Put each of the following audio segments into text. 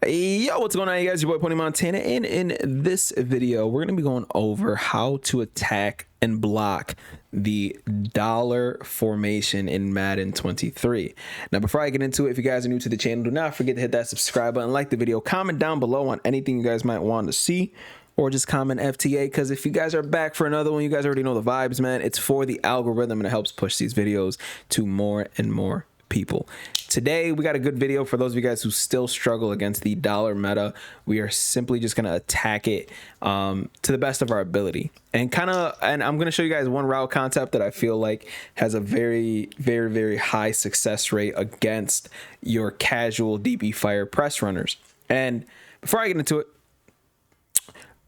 Yo, what's going on, you guys? Your boy Pony Montana, and in this video, we're going to be going over how to attack and block the dollar formation in Madden 23. Now, before I get into it, if you guys are new to the channel, do not forget to hit that subscribe button, like the video, comment down below on anything you guys might want to see, or just comment FTA, because if you guys are back for another one, you guys already know the vibes, man. It's for the algorithm, and it helps push these videos to more and more people. Today we got a good video for those of you guys who still struggle against the dollar meta. We are simply just going to attack it to the best of our ability, and I'm going to show you guys one route concept that I feel like has a very high success rate against your casual DB fire press runners. And before I get into it,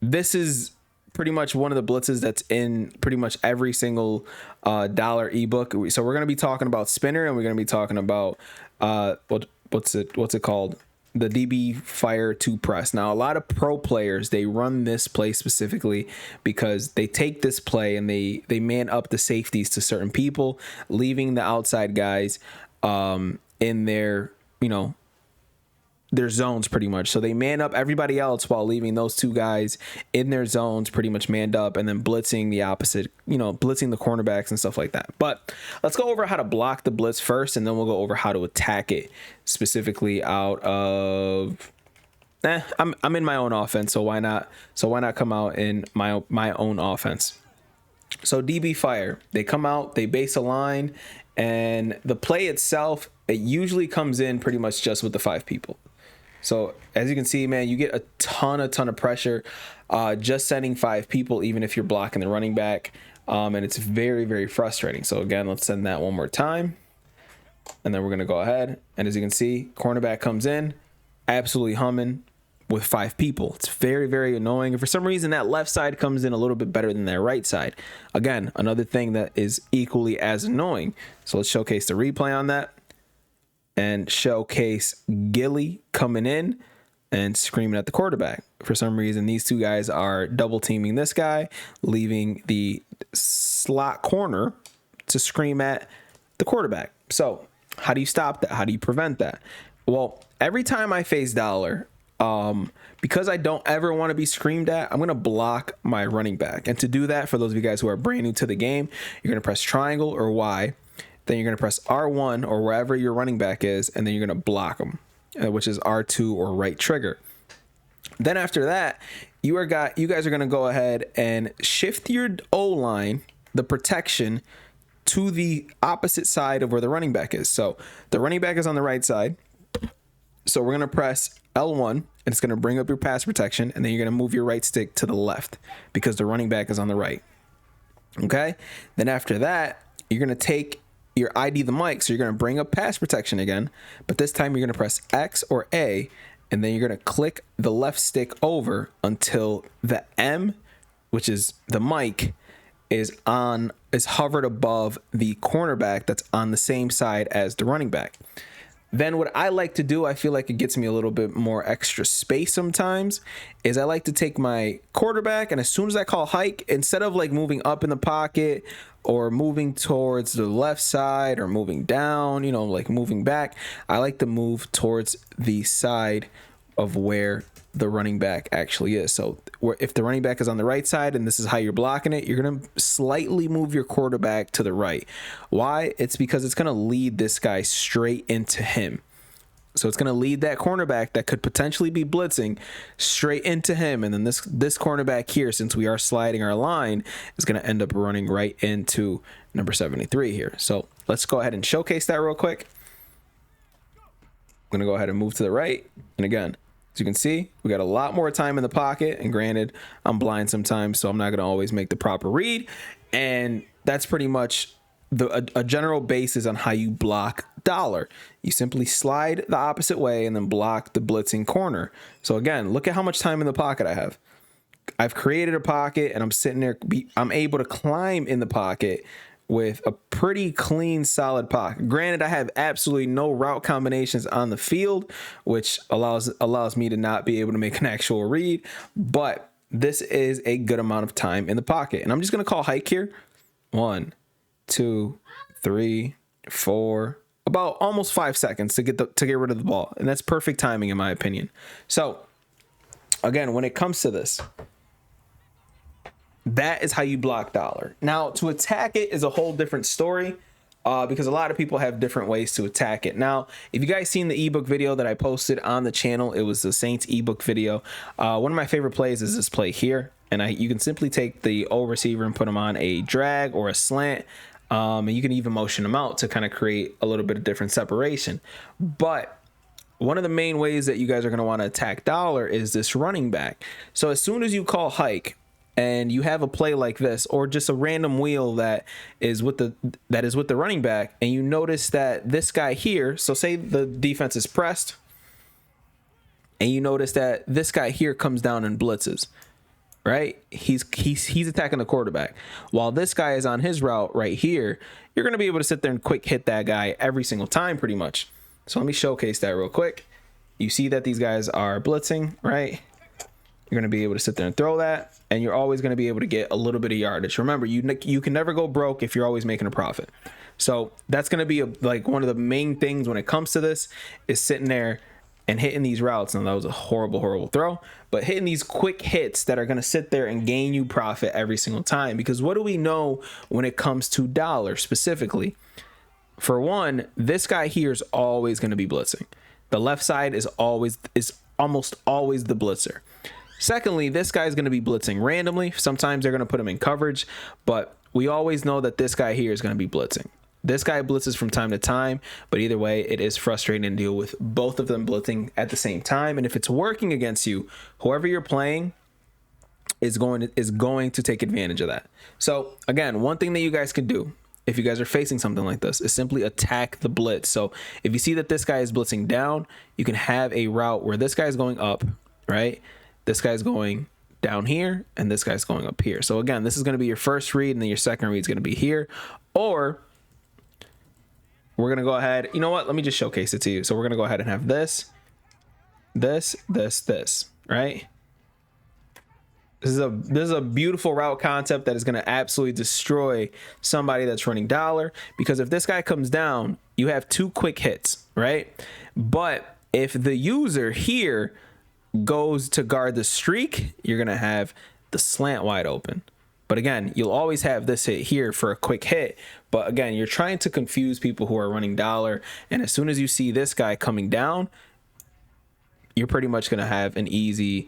this is pretty much one of the blitzes that's in pretty much every single dollar ebook. So we're going to be talking about spinner, and we're going to be talking about what's it called, the DB fire 2 press. Now, a lot of pro players, they run this play specifically because they take this play and they man up the safeties to certain people, leaving the outside guys in their their zones pretty much. So they man up everybody else while leaving those two guys in their zones pretty much manned up, and then blitzing the opposite, blitzing the cornerbacks and stuff like that. But let's go over how to block the blitz first, and then we'll go over how to attack it specifically out of I'm in my own offense, so why not come out in my own offense. So DB fire, they come out, they base a line, and the play itself, it usually comes in pretty much just with the 5 people. So as you can see, man, you get a ton of pressure just sending 5 people, even if you're blocking the running back, and it's very frustrating. So again, let's send that one more time, and then we're gonna go ahead, and as you can see, cornerback comes in absolutely humming with 5 people. It's very annoying, and for some reason that left side comes in a little bit better than that right side. Again, another thing that is equally as annoying. So let's showcase the replay on that and showcase Gilly coming in and screaming at the quarterback. For some reason, these two guys are double teaming this guy, leaving the slot corner to scream at the quarterback. So how do you stop that? How do you prevent that? Well, every time I face dollar, because I don't ever want to be screamed at, I'm going to block my running back. And to do that, for those of you guys who are brand new to the game, you're going to press triangle or Y. Then you're going to press R1 or wherever your running back is, and then you're going to block them, which is R2 or right trigger. Then after that, you guys are going to go ahead and shift your O-line, the protection, to the opposite side of where the running back is. So the running back is on the right side. So we're going to press L1, and it's going to bring up your pass protection, and then you're going to move your right stick to the left because the running back is on the right. Okay? Then after that, you're going to take your ID the mic, so you're going to bring up pass protection again, but this time you're going to press X or A, and then you're going to click the left stick over until the M, which is the mic, is hovered above the cornerback that's on the same side as the running back. Then what I like to do, I feel like it gets me a little bit more extra space sometimes, is I like to take my quarterback, and as soon as I call hike, instead of like moving up in the pocket or moving towards the left side or moving down, like moving back, I like to move towards the side of where the running back actually is. So if the running back is on the right side and this is how you're blocking it, you're going to slightly move your quarterback to the right. Why? It's because it's going to lead this guy straight into him. So it's going to lead that cornerback that could potentially be blitzing straight into him. And then this cornerback here, since we are sliding our line, is going to end up running right into number 73 here. So let's go ahead and showcase that real quick. I'm going to go ahead and move to the right. And again, as you can see, we got a lot more time in the pocket, and granted, I'm blind sometimes, so I'm not going to always make the proper read. And that's pretty much a general basis on how you block dollar. You simply slide the opposite way and then block the blitzing corner. So again, look at how much time in the pocket I have. I've created a pocket, and I'm sitting there. I'm able to climb in the pocket with a pretty clean, solid pocket. Granted, I have absolutely no route combinations on the field, which allows me to not be able to make an actual read, but this is a good amount of time in the pocket. And I'm just going to call hike here. 1, 2, 3, 4, about almost 5 seconds to get rid of the ball, and that's perfect timing in my opinion. So again, when it comes to this, that is how you block dollar. Now, to attack it is a whole different story, because a lot of people have different ways to attack it. Now, if you guys seen the ebook video that I posted on the channel, it was the Saints ebook video. One of my favorite plays is this play here, and you can simply take the O receiver and put them on a drag or a slant, and you can even motion them out to kind of create a little bit of different separation. But one of the main ways that you guys are going to want to attack dollar is this running back. So as soon as you call hike, and you have a play like this, or just a random wheel that is with the running back, and you notice that this guy here, so say the defense is pressed, and you notice that this guy here comes down and blitzes, right? He's attacking the quarterback, while this guy is on his route right here. You're going to be able to sit there and quick hit that guy every single time, pretty much. So let me showcase that real quick. You see that these guys are blitzing, right? You're going to be able to sit there and throw that, and you're always going to be able to get a little bit of yardage. Remember, you can never go broke if you're always making a profit. So that's going to be like one of the main things when it comes to this, is sitting there and hitting these routes. And that was a horrible throw, but hitting these quick hits that are going to sit there and gain you profit every single time. Because what do we know when it comes to dollar specifically? For one, this guy here is always going to be blitzing. The left side is almost always the blitzer. Secondly, this guy is going to be blitzing randomly. Sometimes they're going to put him in coverage, but we always know that this guy here is going to be blitzing. This guy blitzes from time to time, but either way, it is frustrating to deal with both of them blitzing at the same time. And if it's working against you, whoever you're playing is going to take advantage of that. So again, one thing that you guys can do if you guys are facing something like this is simply attack the blitz. So if you see that this guy is blitzing down, you can have a route where this guy is going up, right? This guy's going down here, and this guy's going up here. So again, this is going to be your first read, and then your second read is going to be here. Or we're going to go ahead. You know what? Let me just showcase it to you. So we're going to go ahead and have this, right? This is a beautiful route concept that is going to absolutely destroy somebody that's running dollar, because if this guy comes down, you have two quick hits, right? But if the user here goes to guard the streak, you're going to have the slant wide open. But again, you'll always have this hit here for a quick hit. But again, you're trying to confuse people who are running dollar. And as soon as you see this guy coming down, you're pretty much going to have an easy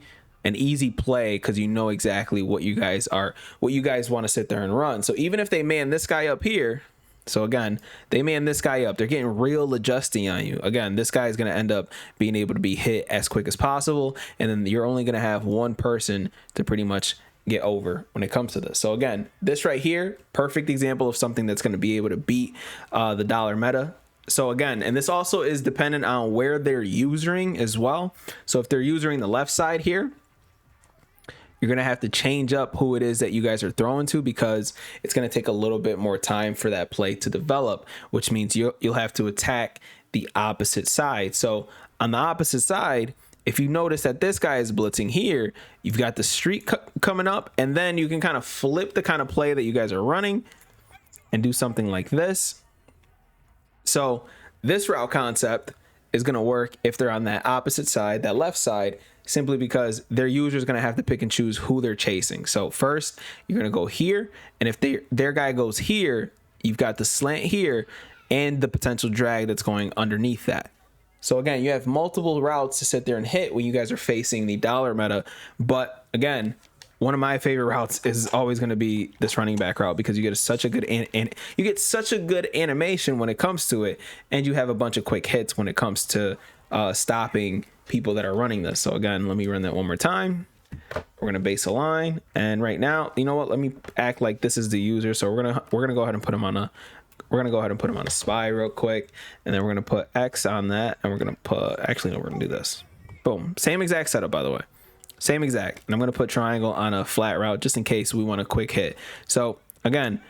play, because you know exactly what you guys want to sit there and run. So even if they man this guy up here, so again, they man this guy up, they're getting real adjusting on you. Again, this guy is going to end up being able to be hit as quick as possible, and then you're only going to have one person to pretty much get over when it comes to this. So again, this right here, perfect example of something that's going to be able to beat the dollar meta. So again, and this also is dependent on where they're using as well. So if they're using the left side here, you're going to have to change up who it is that you guys are throwing to, because it's going to take a little bit more time for that play to develop, which means you'll have to attack the opposite side. So on the opposite side, if you notice that this guy is blitzing here, you've got the streak coming up, and then you can kind of flip the kind of play that you guys are running and do something like this. So this route concept is going to work if they're on that opposite side, that left side, simply because their user is going to have to pick and choose who they're chasing. So first, you're going to go here, and if their guy goes here, you've got the slant here and the potential drag that's going underneath that. So again, you have multiple routes to sit there and hit when you guys are facing the dollar meta. But again, one of my favorite routes is always going to be this running back route, because you get such a good animation when it comes to it, and you have a bunch of quick hits when it comes to stopping people that are running this. So again, let me run that one more time. We're gonna base a line, and right now, you know what? Let me act like this is the user. So we're gonna go ahead and put him on a spy real quick, and then we're gonna put X on that, and we're gonna put, actually no, we're gonna do this. Boom, same exact setup, by the way, same exact. And I'm gonna put triangle on a flat route just in case we want a quick hit. So again,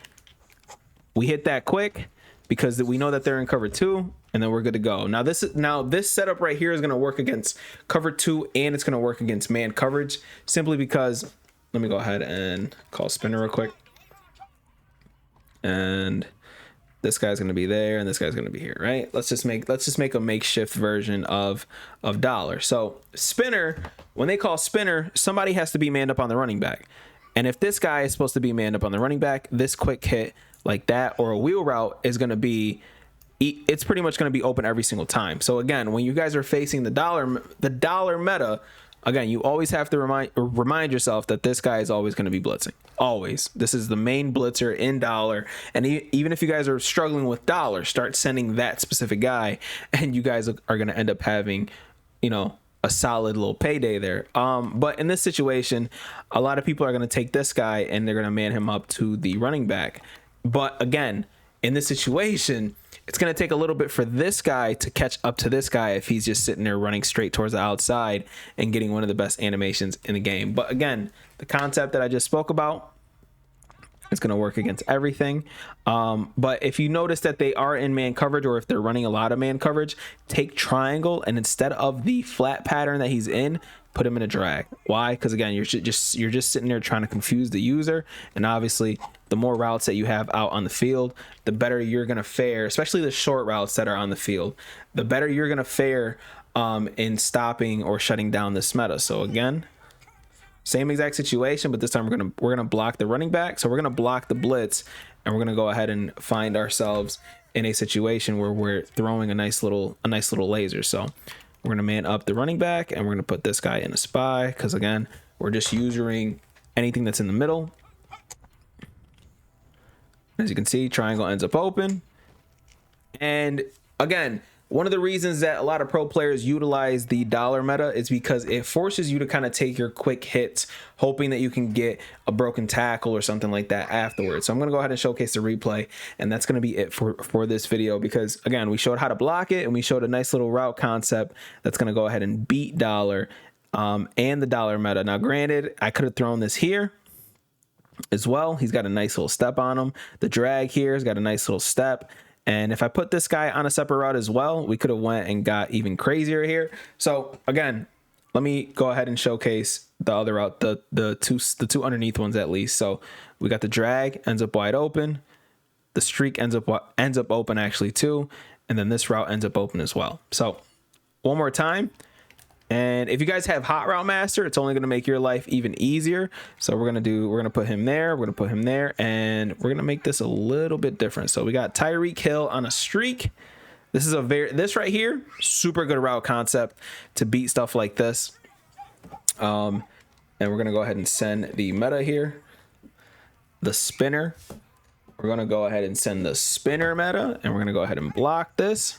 we hit that quick because we know that they're in cover 2, and then we're good to go. Now this setup right here is going to work against cover 2, and it's going to work against man coverage, simply because, let me go ahead and call spinner real quick. And this guy's going to be there, and this guy's going to be here, right? Let's just make a makeshift version of dollar. So spinner, when they call spinner, somebody has to be manned up on the running back. And if this guy is supposed to be manned up on the running back, this quick hit like that or a wheel route is going to be, it's pretty much going to be open every single time. So again, when you guys are facing the dollar meta, again, you always have to remind yourself that this guy is always going to be blitzing. Always. This is the main blitzer in dollar. And even if you guys are struggling with dollar, start sending that specific guy, and you guys are going to end up having, you know, a solid little payday there. But in this situation, a lot of people are going to take this guy and they're going to man him up to the running back. But again, in this situation, it's going to take a little bit for this guy to catch up to this guy if he's just sitting there running straight towards the outside and getting one of the best animations in the game. But again, the concept that I just spoke about, it's going to work against everything. But if you notice that they are in man coverage, or if they're running a lot of man coverage, take triangle, and instead of the flat pattern that he's in, put him in a drag. Why? Because again, you're just sitting there trying to confuse the user, and obviously the more routes that you have out on the field, the better you're going to fare, especially the short routes that are on the field, the better you're going to fare in stopping or shutting down this meta. So again, same exact situation, but this time we're gonna block the running back. So we're gonna block the blitz, and we're gonna go ahead and find ourselves in a situation where we're throwing a nice little laser. So we're gonna man up the running back, and we're gonna put this guy in a spy, because again, we're just using anything that's in the middle. As you can see, triangle ends up open. And again, one of the reasons that a lot of pro players utilize the dollar meta is because it forces you to kind of take your quick hits, hoping that you can get a broken tackle or something like that afterwards. So I'm going to go ahead and showcase the replay, and that's going to be it for this video, because again, we showed how to block it, and we showed a nice little route concept that's going to go ahead and beat dollar and the dollar meta. Now granted, I could have thrown this here as well. He's got a nice little step on him. The drag here has got a nice little step. And if I put this guy on a separate route as well, we could have went and got even crazier here. So again, let me go ahead and showcase the other route, the two underneath ones at least. So we got the drag ends up wide open, the streak ends up open actually too, and then this route ends up open as well. So one more time. And if you guys have Hot Route Master, it's only going to make your life even easier. So we're going to put him there. We're going to put him there, and we're going to make this a little bit different. So we got Tyreek Hill on a streak. This is this right here, super good route concept to beat stuff like this. And we're going to go ahead and send the meta here, the spinner. We're going to go ahead and send the spinner meta, and we're going to go ahead and block this.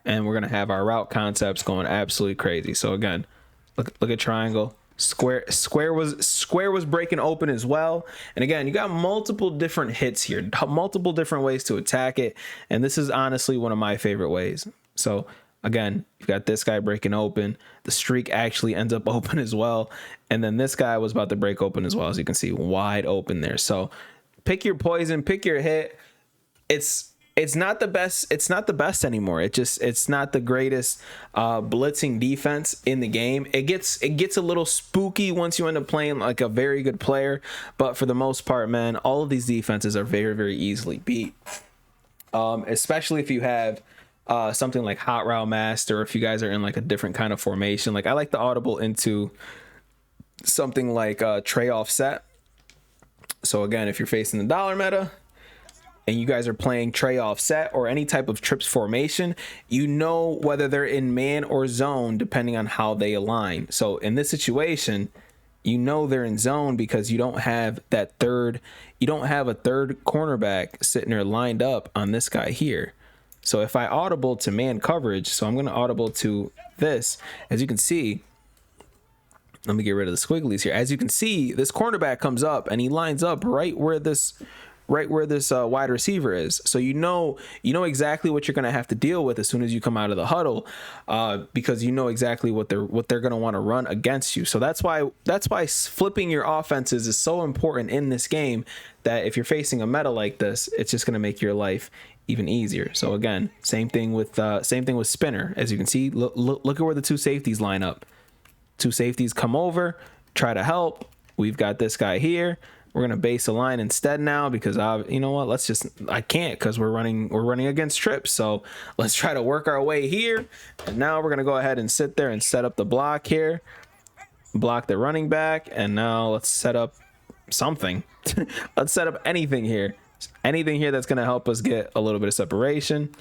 And we're gonna have our route concepts going absolutely crazy. So again, look at triangle. Square was breaking open as well. And again, you got multiple different hits here, multiple different ways to attack it. And this is honestly one of my favorite ways. So again, you've got this guy breaking open. The streak actually ends up open as well. And then this guy was about to break open as well, as you can see, wide open there. So pick your poison, pick your hit. It's not the best. It's not the best anymore. It's not the greatest blitzing defense in the game. It gets a little spooky once you end up playing like a very good player. But for the most part, man, all of these defenses are very, very easily beat. Especially if you have something like Hot Route Master, or if you guys are in like a different kind of formation. Like I like to audible into something like tray offset. So again, if you're facing the dollar meta, and you guys are playing tray offset or any type of trips formation, you know whether they're in man or zone depending on how they align. So in this situation, you know they're in zone because you don't have a third cornerback sitting there lined up on this guy here. So if I audible to man coverage, so I'm going to audible to this, as you can see, let me get rid of the squigglies here. As you can see, this cornerback comes up and he lines up right where this wide receiver is. So you know exactly what you're going to have to deal with as soon as you come out of the huddle, because you know exactly what they're going to want to run against you. So that's why flipping your offenses is so important in this game, that if you're facing a meta like this, it's just going to make your life even easier. So again, same thing with spinner. As you can see, look at where the two safeties line up. Two safeties come over, try to help. We've got this guy here. We're gonna base a line instead now because you know what? I can't because we're running against trips. So let's try to work our way here. And now we're gonna go ahead and sit there and set up the block here, block the running back, and now let's set up something. Let's set up anything here that's gonna help us get a little bit of separation.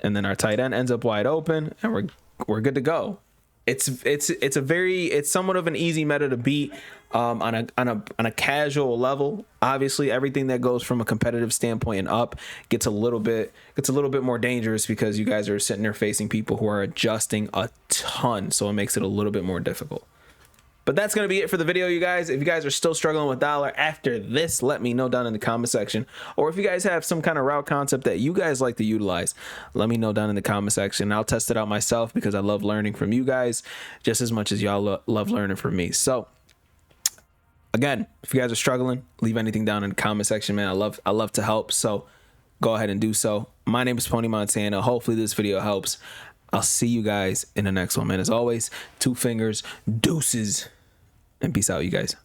And then our tight end ends up wide open, and we're good to go. It's somewhat of an easy meta to beat on a casual level. Obviously, everything that goes from a competitive standpoint and up gets a little bit more dangerous because you guys are sitting there facing people who are adjusting a ton, so it makes it a little bit more difficult. But that's going to be it for the video, you guys. If you guys are still struggling with dollar after this, let me know down in the comment section. Or if you guys have some kind of route concept that you guys like to utilize, let me know down in the comment section. I'll test it out myself because I love learning from you guys just as much as y'all love learning from me. So again, if you guys are struggling, leave anything down in the comment section, man. I love to help. So go ahead and do so. My name is Pony Montana. Hopefully this video helps. I'll see you guys in the next one, man. As always, 2 fingers, deuces. And peace out, you guys.